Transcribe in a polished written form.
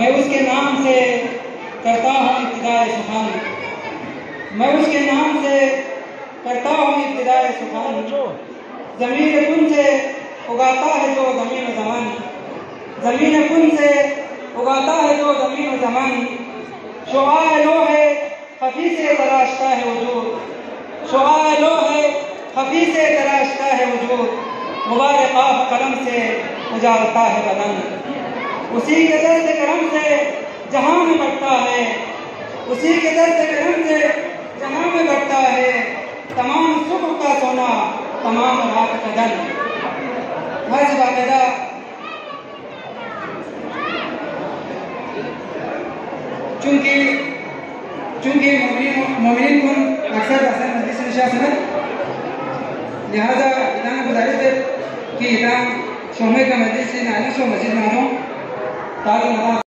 मैं उसके नाम से करता हूँ इब्तिदाए सुखानी, मैं उसके नाम से करता हूँ इब्तिदाए सुखानी। ज़मीन कुन से उगाता है जो ज़मीन ज़मानी, ज़मीन कुन से उगाता है जो ज़मीन ज़मानी। शुआए लो है खफी से तराशता है वजूद, शुआए लो है खफी से तराशता है वजूद, मुबारक आफ कलम से उजालता है बदन। उसी के दस्त करम से जहां में बढ़ता है, उसी के दस्त करम से जहां में बढ़ता है, तमाम सुबह का सोना तमाम रात का दिन। हज बाकायदा चूंकि मोमिन को अक्सर मस्जिद से निशात, लिहाजा इतना गुजारिश है कि इतना शोमे का मस्जिद से नाना शो मस्जिद में आ ताकि